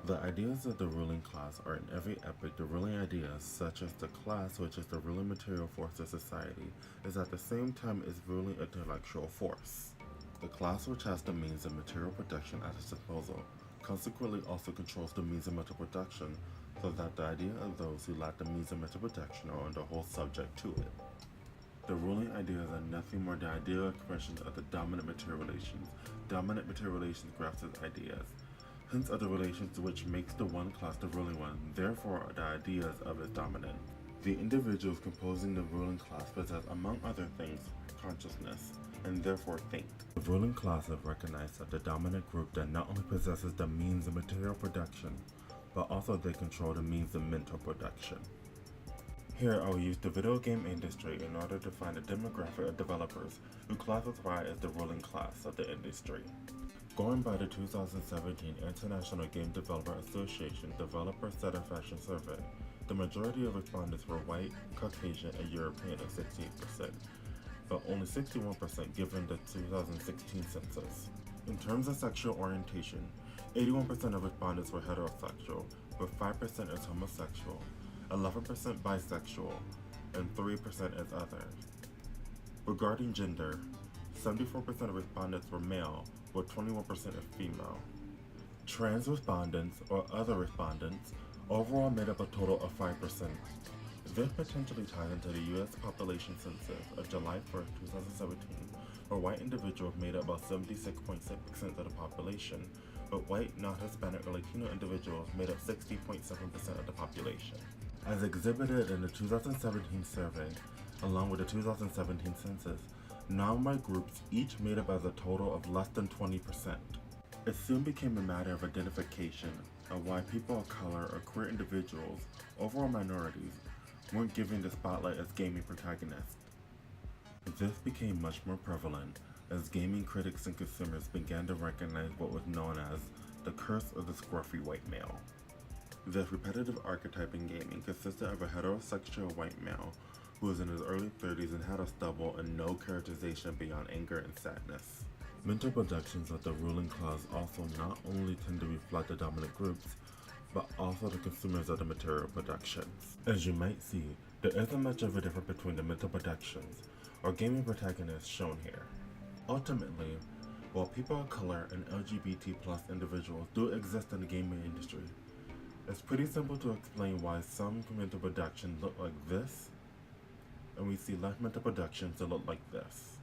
The ideas of the ruling class are in every epoch. The ruling ideas, such as the class, which is the ruling material force of society, is at the same time its ruling intellectual force. The class which has the means of material production at its disposal consequently also controls the means of mental production, so that the idea of those who lack the means of mental production are on the whole subject to it. The ruling ideas are nothing more than ideal expressions of the dominant material relations. Dominant material relations grasp as ideas. Hence are the relations which makes the one class the ruling one, therefore are the ideas of its dominant. The individuals composing the ruling class possess, among other things, consciousness, and therefore think. The ruling class have recognized that the dominant group that not only possesses the means of material production, but also they control the means of mental production. Here I will use the video game industry in order to find a demographic of developers who classify as the ruling class of the industry. Going by the 2017 International Game Developer Association Developer Satisfaction Survey, the majority of respondents were white, Caucasian, and European at 68%, but only 61% given the 2016 census. In terms of sexual orientation, 81% of respondents were heterosexual, with 5% as homosexual, 11% bisexual, and 3% as other. Regarding gender, 74% of respondents were male, with 21% as female. Trans respondents, or other respondents, overall made up a total of 5%. This potentially ties into the U.S. population census of July 1st, 2017, where white individuals made up about 76.6% of the population, but white, non-Hispanic, or Latino individuals made up 60.7% of the population. As exhibited in the 2017 survey, along with the 2017 census, non-white groups each made up as a total of less than 20%. It soon became a matter of identification of why people of color or queer individuals, overall minorities, weren't given the spotlight as gaming protagonists. This became much more prevalent as gaming critics and consumers began to recognize what was known as the curse of the scruffy white male. This repetitive archetype in gaming consisted of a heterosexual white male who was in his early 30s and had a stubble and no characterization beyond anger and sadness. Mental productions of the ruling class also not only tend to reflect the dominant groups, but also the consumers of the material productions. As you might see, there isn't much of a difference between the mental productions or gaming protagonists shown here. Ultimately, while people of color and LGBT plus individuals do exist in the gaming industry, it's pretty simple to explain why some mental productions look like this, and we see less mental productions that look like this.